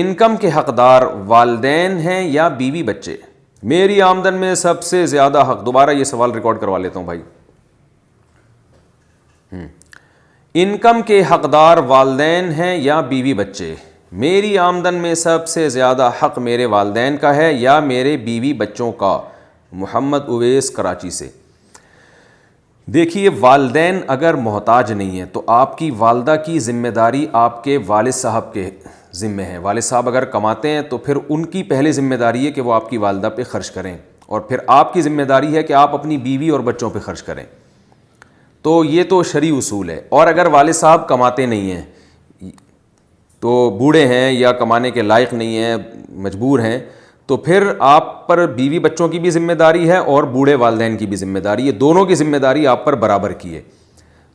Income کے حقدار والدین ہیں یا بیوی بچے؟ میری آمدن میں سب سے زیادہ حق، دوبارہ یہ سوال ریکارڈ کروا لیتا ہوں بھائی. انکم کے حقدار والدین ہیں یا بیوی بچے؟ میری آمدن میں سب سے زیادہ حق میرے والدین کا ہے یا میرے بیوی بچوں کا؟ محمد اویس کراچی سے. دیکھیے، والدین اگر محتاج نہیں ہیں تو آپ کی والدہ کی ذمہ داری آپ کے والد صاحب کے ذمہ ہے. والد صاحب اگر کماتے ہیں تو پھر ان کی پہلے ذمہ داری ہے کہ وہ آپ کی والدہ پہ خرچ کریں، اور پھر آپ کی ذمہ داری ہے کہ آپ اپنی بیوی اور بچوں پہ خرچ کریں. تو یہ تو شرعی اصول ہے. اور اگر والد صاحب کماتے نہیں ہیں تو بوڑھے ہیں یا کمانے کے لائق نہیں ہیں، مجبور ہیں، تو پھر آپ پر بیوی بچوں کی بھی ذمہ داری ہے اور بوڑھے والدین کی بھی ذمہ داری ہے. دونوں کی ذمہ داری آپ پر برابر کی ہے.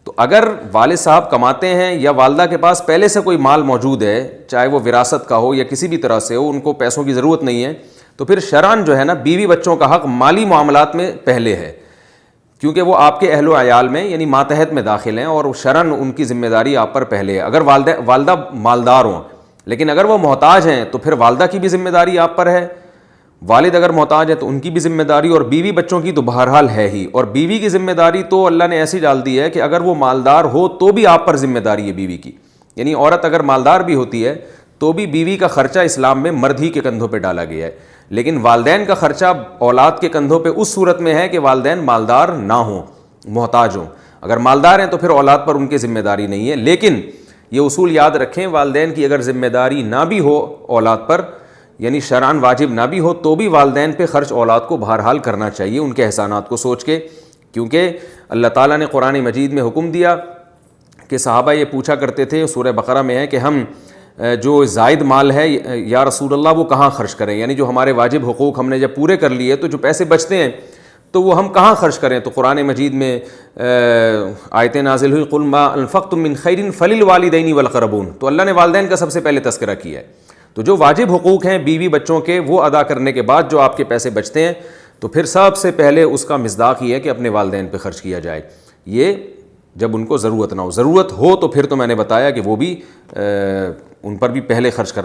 تو اگر والد صاحب کماتے ہیں یا والدہ کے پاس پہلے سے کوئی مال موجود ہے، چاہے وہ وراثت کا ہو یا کسی بھی طرح سے ہو، ان کو پیسوں کی ضرورت نہیں ہے، تو پھر شرعاً جو ہے نا بیوی بچوں کا حق مالی معاملات میں پہلے ہے، کیونکہ وہ آپ کے اہل و عیال میں یعنی ماتحت میں داخل ہیں اور شرعاً ان کی ذمہ داری آپ پر پہلے ہے. اگر والدہ مالدار ہوں، لیکن اگر وہ محتاج ہیں تو پھر والدہ کی بھی ذمہ داری آپ پر ہے. والد اگر محتاج ہے تو ان کی بھی ذمہ داری، اور بیوی بچوں کی تو بہرحال ہے ہی. اور بیوی کی ذمہ داری تو اللہ نے ایسی ڈال دی ہے کہ اگر وہ مالدار ہو تو بھی آپ پر ذمہ داری ہے بیوی کی. یعنی عورت اگر مالدار بھی ہوتی ہے تو بھی بیوی کا خرچہ اسلام میں مرد ہی کے کندھوں پہ ڈالا گیا ہے. لیکن والدین کا خرچہ اولاد کے کندھوں پہ اس صورت میں ہے کہ والدین مالدار نہ ہوں، محتاج ہوں. اگر مالدار ہیں تو پھر اولاد پر ان کی ذمہ داری نہیں ہے. لیکن یہ اصول یاد رکھیں، والدین کی اگر ذمہ داری نہ بھی ہو اولاد پر، یعنی شرعاً واجب نہ بھی ہو، تو بھی والدین پہ خرچ اولاد کو بہرحال کرنا چاہیے ان کے احسانات کو سوچ کے. کیونکہ اللہ تعالیٰ نے قرآن مجید میں حکم دیا کہ صحابہ یہ پوچھا کرتے تھے، سورہ بقرہ میں ہے کہ ہم جو زائد مال ہے یا رسول اللہ وہ کہاں خرچ کریں، یعنی جو ہمارے واجب حقوق ہم نے جب پورے کر لیے تو جو پیسے بچتے ہیں تو وہ ہم کہاں خرچ کریں. تو قرآن مجید میں آیتیں نازل ہوئی، قل ما انفقتم من خیر فللوالدین والاقربون. تو اللہ نے والدین کا سب سے پہلے تذکرہ کیا ہے. تو جو واجب حقوق ہیں بیوی بچوں کے وہ ادا کرنے کے بعد جو آپ کے پیسے بچتے ہیں تو پھر سب سے پہلے اس کا مصداق یہ ہے کہ اپنے والدین پہ خرچ کیا جائے. یہ جب ان کو ضرورت نہ ہو، ضرورت ہو تو پھر تو میں نے بتایا کہ وہ بھی ان پر بھی پہلے خرچ کرنا